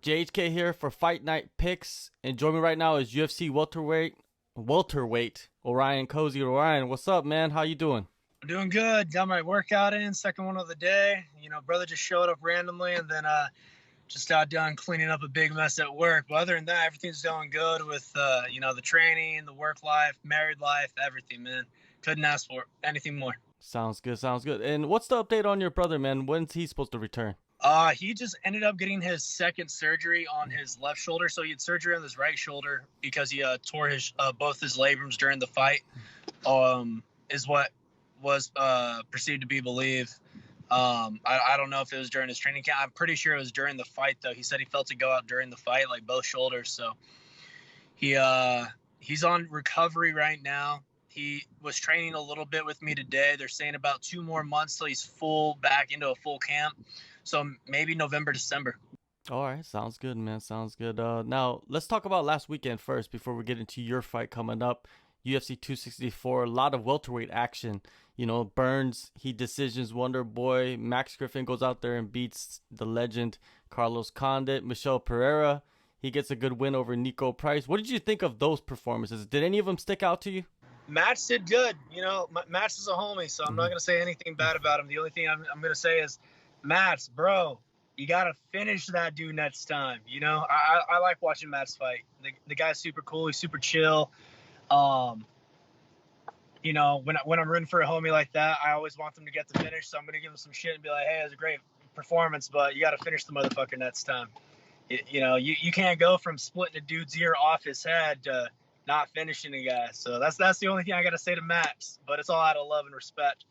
JHK here for Fight Night Picks, and joining me right now is UFC welterweight Orion Cosce. Orion, what's up, man? How you doing? I'm doing good. Got my workout in, second one of the day. Brother just showed up randomly, and then just got done cleaning up a big mess at work. But other than that, everything's going good with the training, the work life, married life, everything, man. Couldn't ask for anything more. Sounds good, sounds good. And what's the update on your brother, man? When's he supposed to return? He just ended up getting his second surgery on his left shoulder. So he had surgery on his right shoulder because he tore his both his labrums during the fight. Is what was perceived to be believed. I don't know if it was during his training camp. I'm pretty sure it was during the fight, though. He said he felt it go out during the fight, like both shoulders. So he's on recovery right now. He was training a little bit with me today. They're saying about 2 more months till he's back into a full camp. So maybe November, December. All right, sounds good, man. Sounds good. Now let's talk about last weekend first before we get into your fight coming up. UFC 264, a lot of welterweight action. Burns, he decisions Wonder Boy. Max Griffin goes out there and beats the legend Carlos Condit. Michel Pereira, he gets a good win over Nico Price. What did you think of those performances? Did any of them stick out to you? Max did good. Max is a homie, so I'm not going to say anything bad about him. The only thing I'm going to say is, Max, bro, you got to finish that dude next time. I like watching Max fight. The guy's super cool. He's super chill. When I'm rooting for a homie like that, I always want them to get the finish. So I'm going to give him some shit and be like, hey, it was a great performance, but you got to finish the motherfucker next time. You can't go from splitting a dude's ear off his head to not finishing a guy. So that's the only thing I got to say to Max, but it's all out of love and respect.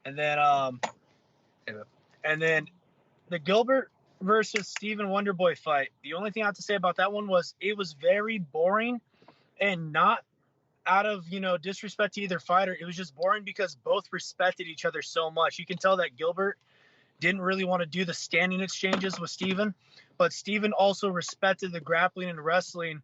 And then the Gilbert versus Steven Wonderboy fight. The only thing I have to say about that one was it was very boring, and not out of, disrespect to either fighter. It was just boring because both respected each other so much. You can tell that Gilbert didn't really want to do the standing exchanges with Steven, but Steven also respected the grappling and wrestling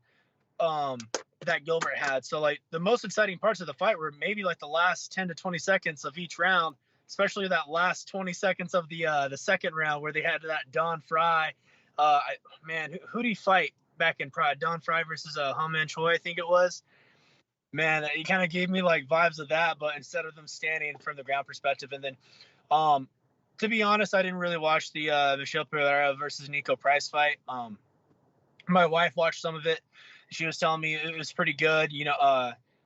that Gilbert had. So like the most exciting parts of the fight were maybe like the last 10 to 20 seconds of each round, especially that last 20 seconds of the second round where they had that Don Fry. Who did he fight back in Pride? Don Fry versus Haman Choi, I think it was. Man, he kind of gave me like vibes of that, but instead of them standing from the ground perspective. And then, to be honest, I didn't really watch the Michel Pereira versus Nico Price fight. My wife watched some of it. She was telling me it was pretty good.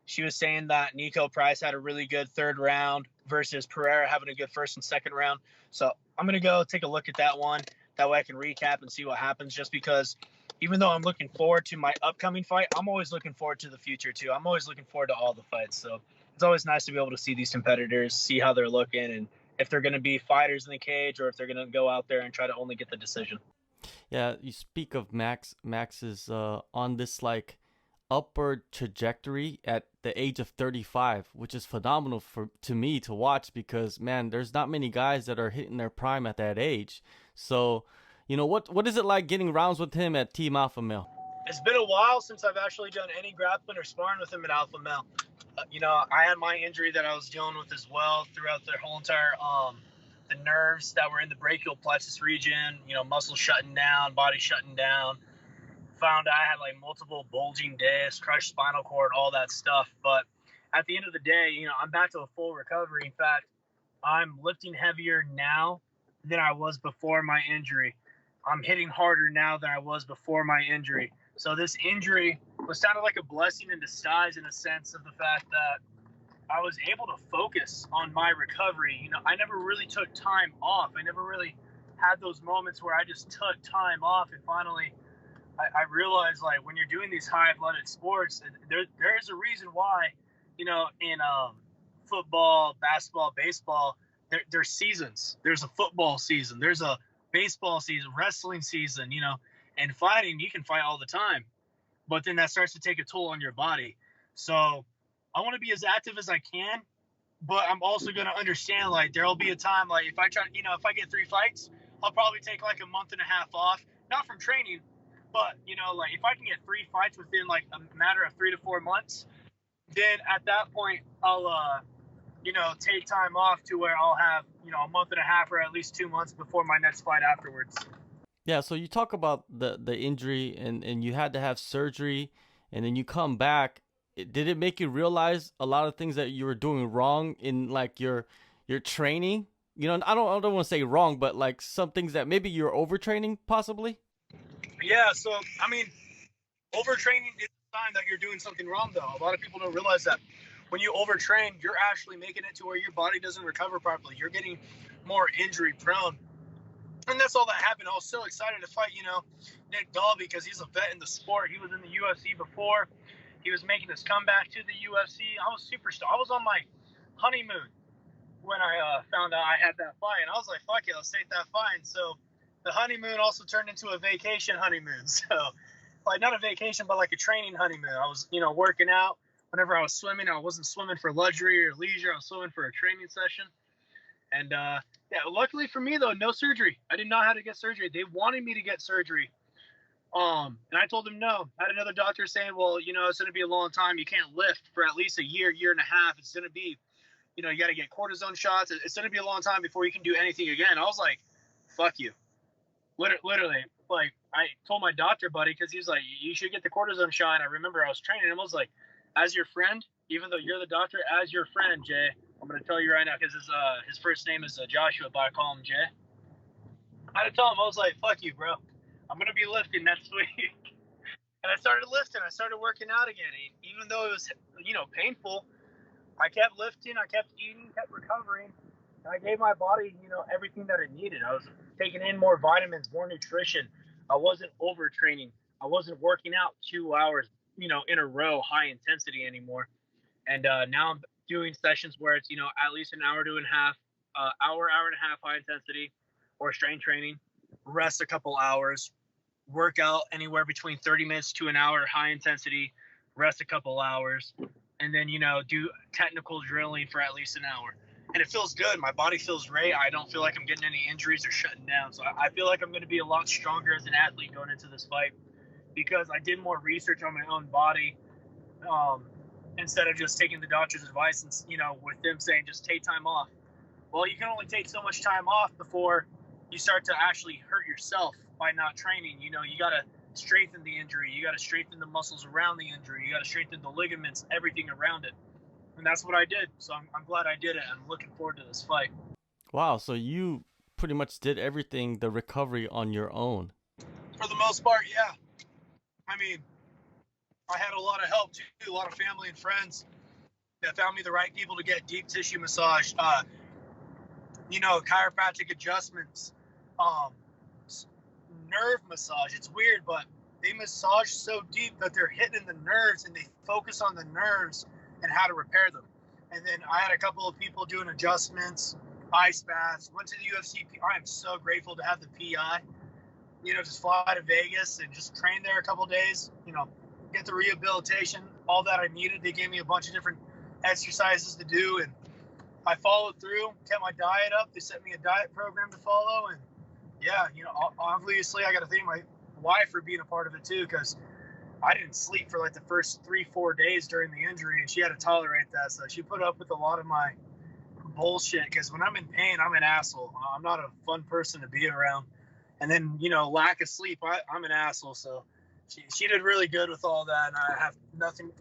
She was saying that Nico Price had a really good third round versus Pereira having a good first and second round. So I'm going to go take a look at that one. That way I can recap and see what happens, just because even though I'm looking forward to my upcoming fight, I'm always looking forward to the future too. I'm always looking forward to all the fights. So it's always nice to be able to see these competitors, see how they're looking, and if they're going to be fighters in the cage or if they're going to go out there and try to only get the decision. Yeah, you speak of Max. Max is on this like upward trajectory at the age of 35, which is phenomenal to me to watch, because man, there's not many guys that are hitting their prime at that age. So what is it like getting rounds with him at Team Alpha Male? It's been a while since I've actually done any grappling or sparring with him at Alpha Male. I had my injury that I was dealing with as well throughout the whole entire the nerves that were in the brachial plexus region, muscles shutting down, body shutting down. Found I had like multiple bulging discs, crushed spinal cord, all that stuff. But at the end of the day, I'm back to a full recovery. In fact, I'm lifting heavier now than I was before my injury. I'm hitting harder now than I was before my injury. So this injury was kind of like a blessing in disguise, in a sense of the fact that I was able to focus on my recovery. I never really took time off. I never really had those moments where I just took time off, and finally I realized, like, when you're doing these high-blooded sports, there is a reason why, in football, basketball, baseball, there's seasons. There's a football season. There's a baseball season, wrestling season, and fighting, you can fight all the time. But then that starts to take a toll on your body. So I want to be as active as I can, but I'm also going to understand, like, there'll be a time, like, if I get 3 fights, I'll probably take like a month and a half off, not from training, but, like if I can get 3 fights within like a matter of 3 to 4 months, then at that point I'll, take time off to where I'll have, a month and a half or at least 2 months before my next fight afterwards. Yeah, so you talk about the injury and you had to have surgery and then you come back. Did it make you realize a lot of things that you were doing wrong in like your training? You know, I don't want to say wrong, but like some things that maybe you're overtraining possibly? Yeah, so I mean, overtraining is a sign that you're doing something wrong, though. A lot of people don't realize that when you overtrain, you're actually making it to where your body doesn't recover properly. You're getting more injury prone. And that's all that happened. I was so excited to fight, Nick Dalby, because he's a vet in the sport. He was in the UFC before. He was making his comeback to the UFC. I was super stoked. I was on my honeymoon when I found out I had that fight. And I was like, fuck it, let's take that fight. And so the honeymoon also turned into a vacation honeymoon. So, like, not a vacation, but like a training honeymoon. I was, working out. Whenever I was swimming, I wasn't swimming for luxury or leisure. I was swimming for a training session. And yeah, luckily for me though, no surgery. I did not have to get surgery. They wanted me to get surgery. And I told them no. I had another doctor saying, well, it's going to be a long time. You can't lift for at least a year, year and a half. It's going to be, you got to get cortisone shots. It's going to be a long time before you can do anything again. I was like, fuck you. Literally, like, I told my doctor buddy, because he was like, you should get the cortisone shot. And I remember I was training him. I was like, as your friend, even though you're the doctor, as your friend, Jay, I'm going to tell you right now, because his first name is Joshua, but I call him Jay. I had to tell him, I was like, fuck you, bro. I'm going to be lifting next week. And I started lifting. I started working out again. And even though it was, painful, I kept lifting. I kept eating, kept recovering. And I gave my body, everything that it needed. I was taking in more vitamins, more nutrition. I wasn't overtraining. I wasn't working out 2 hours, in a row, high intensity anymore. And now I'm doing sessions where it's, at least an hour to a half, hour and a half high intensity or strength training, rest a couple hours, work out anywhere between 30 minutes to an hour high intensity, rest a couple hours, and then, do technical drilling for at least an hour. And it feels good. My body feels great. I don't feel like I'm getting any injuries or shutting down. So I feel like I'm going to be a lot stronger as an athlete going into this fight because I did more research on my own body. Instead of just taking the doctor's advice and, with them saying just take time off. Well, you can only take so much time off before you start to actually hurt yourself by not training. You got to strengthen the injury. You got to strengthen the muscles around the injury. You got to strengthen the ligaments, everything around it. And that's what I did. So I'm glad I did it. I'm looking forward to this fight. Wow, so you pretty much did everything, the recovery on your own. For the most part, yeah. I mean, I had a lot of help too, a lot of family and friends that found me the right people to get deep tissue massage, chiropractic adjustments, nerve massage. It's weird, but they massage so deep that they're hitting the nerves and they focus on the nerves and how to repair them. And then I had a couple of people doing adjustments, ice baths, went to the UFC. I am so grateful to have the PI, just fly to Vegas and just train there a couple of days, get the rehabilitation, all that I needed. They gave me a bunch of different exercises to do, and I followed through, kept my diet up. They sent me a diet program to follow, and yeah, obviously I got to thank my wife for being a part of it too, because I didn't sleep for like the first 3-4 days during the injury, and she had to tolerate that. So she put up with a lot of my bullshit, because when I'm in pain, I'm an asshole. I'm not a fun person to be around. And then, lack of sleep, I'm an asshole. So she did really good with all that, and I have nothing,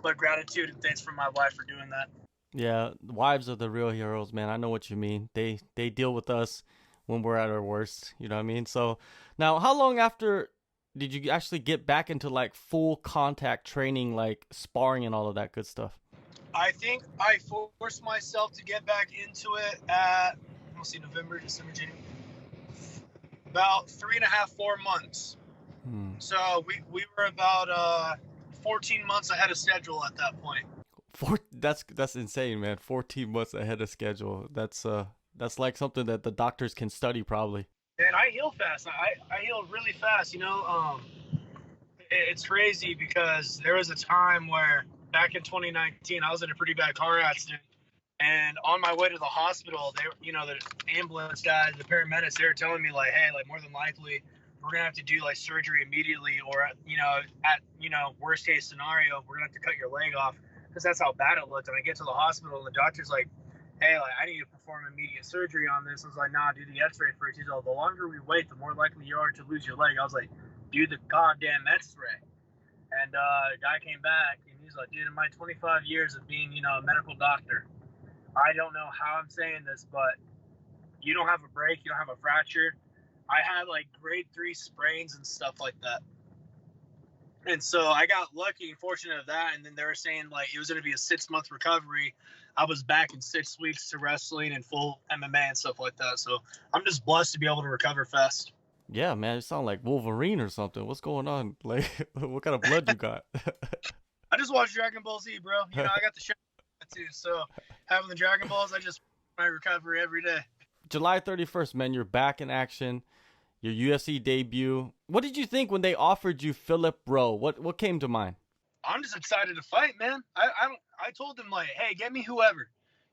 but gratitude and thanks for my wife for doing that. Yeah, wives are the real heroes, man. I know what you mean. They deal with us when we're at our worst, you know what I mean? So now, how long after did you actually get back into like full contact training, like sparring and all of that good stuff? I think I forced myself to get back into it at, November, December, January, about 3.5, 4 months. So we were about 14 months ahead of schedule at that point. That's insane, man. 14 months ahead of schedule. That's like something that the doctors can study probably. And I heal fast. I heal really fast. It's crazy because there was a time where back in 2019 I was in a pretty bad car accident, and on my way to the hospital, they, the ambulance guys, the paramedics, they were telling me like, hey, like more than likely we're gonna have to do like surgery immediately, or at worst case scenario, we're gonna have to cut your leg off, because that's how bad it looked. And I get to the hospital and the doctor's like, hey, like, I need to perform immediate surgery on this. I was like, nah, do the x-ray first. He's like, the longer we wait, the more likely you are to lose your leg. I was like, do the goddamn x-ray. And the guy came back, and he's like, dude, in my 25 years of being, a medical doctor, I don't know how I'm saying this, but you don't have a break, you don't have a fracture. I had, like, grade 3 sprains and stuff like that. And so I got lucky and fortunate of that. And then they were saying, like, it was going to be a 6-month recovery. I was back in 6 weeks to wrestling and full MMA and stuff like that. So I'm just blessed to be able to recover fast. Yeah, man, you sound like Wolverine or something. What's going on? Like, what kind of blood you got? I just watched Dragon Ball Z, bro. I got the show too. So having the Dragon Balls, I just my recovery every day. July 31st, man, you're back in action. Your UFC debut. What did you think when they offered you Philip Rowe? What came to mind? I'm just excited to fight, man. I told them, like, hey, get me whoever.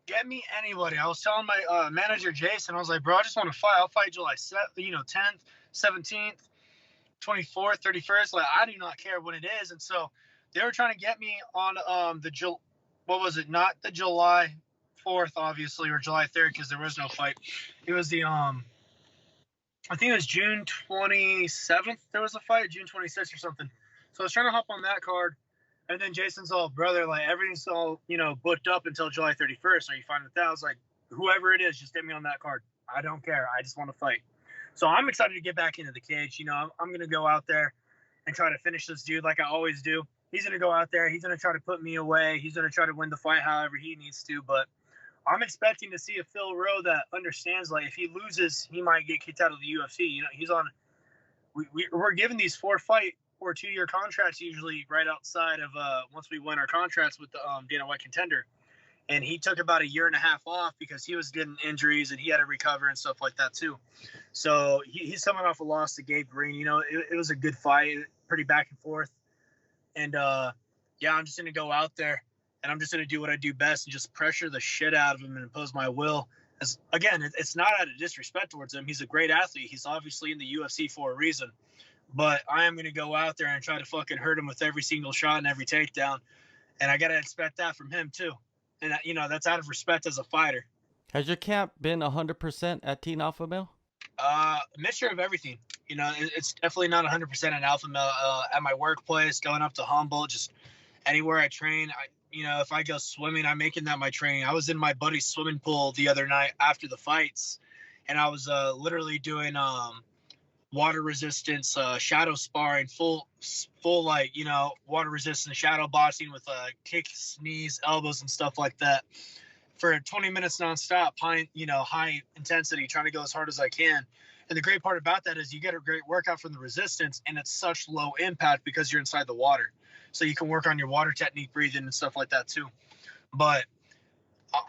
Get me anybody. I was telling my manager, Jason, I was like, bro, I just want to fight. I'll fight July 10th, 17th, 24th, 31st. Like, I do not care when it is. And so they were trying to get me on not the July 4th, obviously, or July 3rd, because there was no fight. It was the I think it was June 27th there was a fight, June 26th or something. So I was trying to hop on that card. And then Jason's all, brother, like, everything's all, booked up until July 31st. Are you fine with that? I was like, whoever it is, just get me on that card. I don't care. I just want to fight. So I'm excited to get back into the cage. I'm going to go out there and try to finish this dude like I always do. He's going to go out there. He's going to try to put me away. He's going to try to win the fight however he needs to. But I'm expecting to see a Phil Rowe that understands, like, if he loses, he might get kicked out of the UFC. He's on – we're given these 4-fight or 2-year contracts usually right outside of once we win our contracts with the Dana White Contender. And he took about 1.5 years off because he was getting injuries and he had to recover and stuff like that too. So he's coming off a loss to Gabe Green. It was a good fight, pretty back and forth. And, I'm just going to go out there and I'm just going to do what I do best and just pressure the shit out of him and impose my will. Again, it's not out of disrespect towards him. He's a great athlete. He's obviously in the UFC for a reason. But I am going to go out there and try to fucking hurt him with every single shot and every takedown. And I got to expect that from him too. And, that's out of respect as a fighter. Has your camp been 100% at Teen Alpha Male? A mixture of everything. It's definitely not 100% an Alpha Male. At my workplace, going up to Humboldt, just anywhere I train. If I go swimming, I'm making that my training. I was in my buddy's swimming pool the other night after the fights. And I was literally doing water resistance, shadow sparring, full like, water resistance, shadow boxing with kicks, knees, elbows, and stuff like that for 20 minutes nonstop, high intensity, trying to go as hard as I can. And the great part about that is you get a great workout from the resistance, and it's such low impact because you're inside the water. So you can work on your water technique, breathing, and stuff like that too. But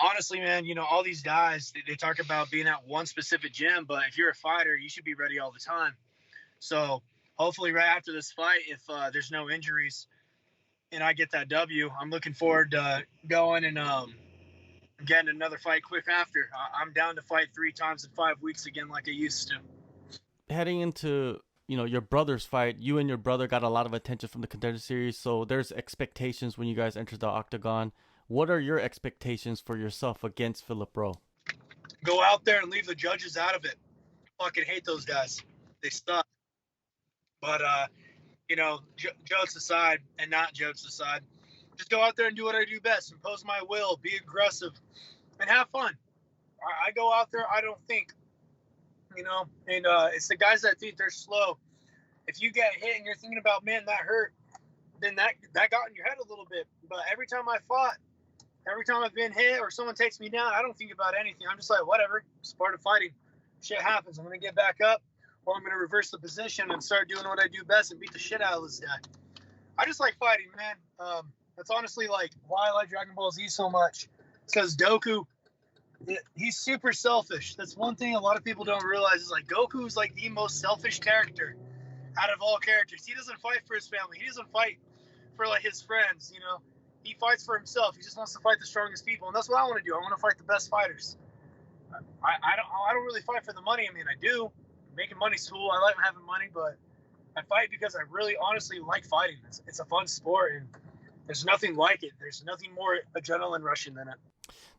honestly, man, all these guys, they talk about being at one specific gym, but if you're a fighter, you should be ready all the time. So hopefully right after this fight, if there's no injuries and I get that W, I'm looking forward to going and getting another fight quick after. I'm down to fight 3 times in 5 weeks again like I used to. Heading into, your brother's fight, you and your brother got a lot of attention from the Contender Series, so there's expectations when you guys enter the octagon. What are your expectations for yourself against Philip Rowe? Go out there and leave the judges out of it. Fucking hate those guys. They suck. But, jokes aside and not jokes aside, just go out there and do what I do best. Impose my will, be aggressive, and have fun. I go out there, I don't think, and it's the guys that think they're slow. If you get hit and you're thinking about, man, that hurt, then that got in your head a little bit. But every time I fought, every time I've been hit or someone takes me down, I don't think about anything. I'm just like, whatever, it's part of fighting. Shit happens. I'm going to get back up, or I'm going to reverse the position and start doing what I do best and beat the shit out of this guy. I just like fighting, man. That's honestly like why I like Dragon Ball Z so much. It's because Goku, he's super selfish. That's one thing a lot of people don't realize is like Goku is like the most selfish character out of all characters. He doesn't fight for his family. He doesn't fight for like his friends, He fights for himself. He just wants to fight the strongest people, and that's what I want to do. I want to fight the best fighters. I don't really fight for the money. I mean, I do. Making money's cool. I like having money, but I fight because I really honestly like fighting. It's a fun sport, and there's nothing like it. There's nothing more adrenaline rushing than it.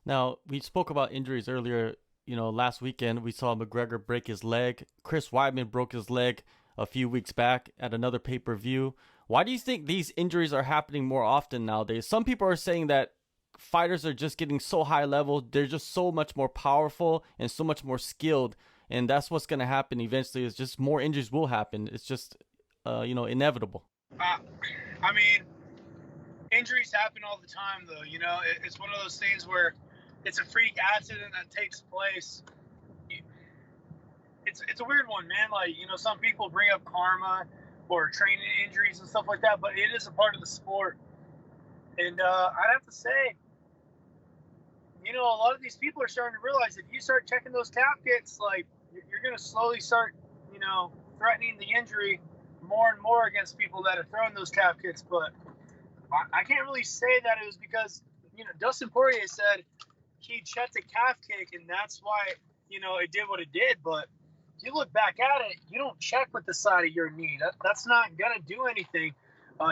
Now, we spoke about injuries earlier. Last weekend we saw McGregor break his leg. Chris Weidman broke his leg a few weeks back at another pay-per-view. Why do you think these injuries are happening more often nowadays? Some people are saying that fighters are just getting so high level. They're just so much more powerful and so much more skilled. And that's what's going to happen eventually, is just more injuries will happen. It's just, inevitable. I mean, injuries happen all the time, though. It's one of those things where it's a freak accident that takes place. It's a weird one, man. Like, some people bring up karma or training injuries and stuff like that, but it is a part of the sport. And I'd have to say, a lot of these people are starting to realize if you start checking those calf kits, like, you're going to slowly start, threatening the injury more and more against people that are throwing those calf kits. But I can't really say that it was because, Dustin Poirier said he checked a calf kick and that's why, it did what it did. But if you look back at it, you don't check with the side of your knee. That's not going to do anything.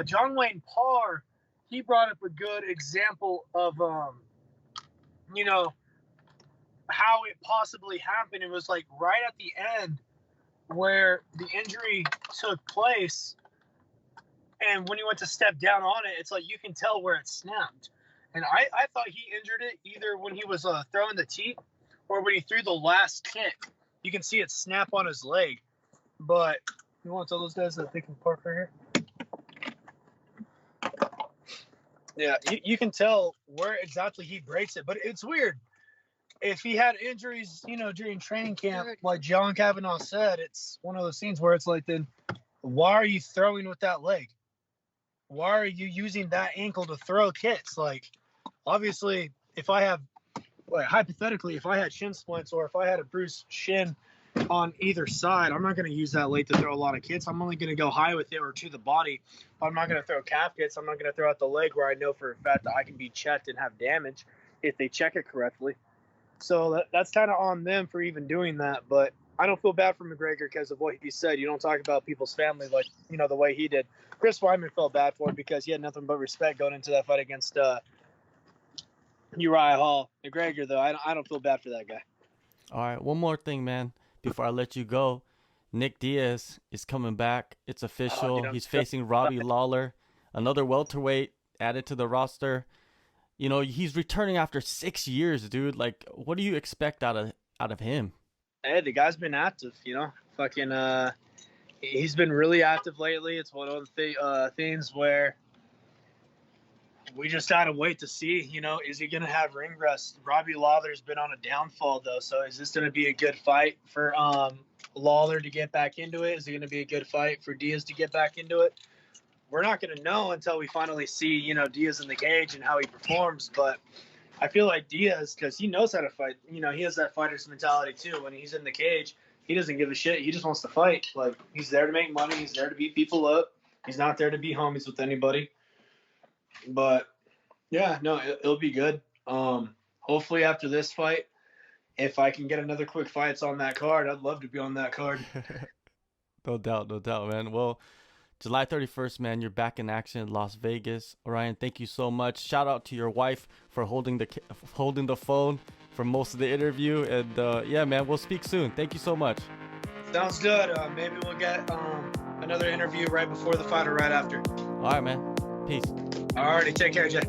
John Wayne Parr, he brought up a good example of, how it possibly happened. It was like right at the end where the injury took place. And when he went to step down on it, it's like you can tell where it snapped. And I thought he injured it either when he was throwing the teep or when he threw the last kick. You can see it snap on his leg. But you want to tell those guys that they can park right here? Yeah, you can tell where exactly he breaks it. But it's weird. If he had injuries, during training camp, like John Kavanaugh said, it's one of those scenes where it's like, then why are you throwing with that leg? Why are you using that ankle to throw kicks? Like, obviously, if I have, hypothetically, if I had shin splints or if I had a bruised shin on either side, I'm not going to use that leg to throw a lot of kicks. I'm only going to go high with it or to the body. I'm not going to throw calf kicks. I'm not going to throw out the leg where I know for a fact that I can be checked and have damage if they check it correctly. So that's kind of on them for even doing that. But I don't feel bad for McGregor because of what he said. You don't talk about people's family like, the way he did. Chris Weidman felt bad for him because he had nothing but respect going into that fight against Uriah Hall. McGregor, though, I don't feel bad for that guy. All right, one more thing, man, before I let you go. Nick Diaz is coming back. It's official. He's facing Robbie Lawler, another welterweight added to the roster. He's returning after 6 years, dude. Like, what do you expect out of him? Hey, the guy's been active, he's been really active lately. It's one of the things where we just gotta wait to see, is he gonna have ring rust? Robbie Lawler's been on a downfall, though, so is this gonna be a good fight for Lawler to get back into it? Is it gonna be a good fight for Diaz to get back into it? We're not going to know until we finally see, Diaz in the cage and how he performs. But I feel like Diaz, because he knows how to fight, he has that fighter's mentality too. When he's in the cage, he doesn't give a shit. He just wants to fight. Like, he's there to make money. He's there to beat people up. He's not there to be homies with anybody. But, yeah, no, it'll be good. Hopefully after this fight, if I can get another quick fights on that card, I'd love to be on that card. No doubt, man. Well, July 31st, man, you're back in action in Las Vegas. Orion, thank you so much. Shout out to your wife for holding the phone for most of the interview. And yeah, man, we'll speak soon. Thank you so much. Sounds good. Maybe we'll get another interview right before the fight or right after. All right, man. Peace. All righty. Take care, Jay.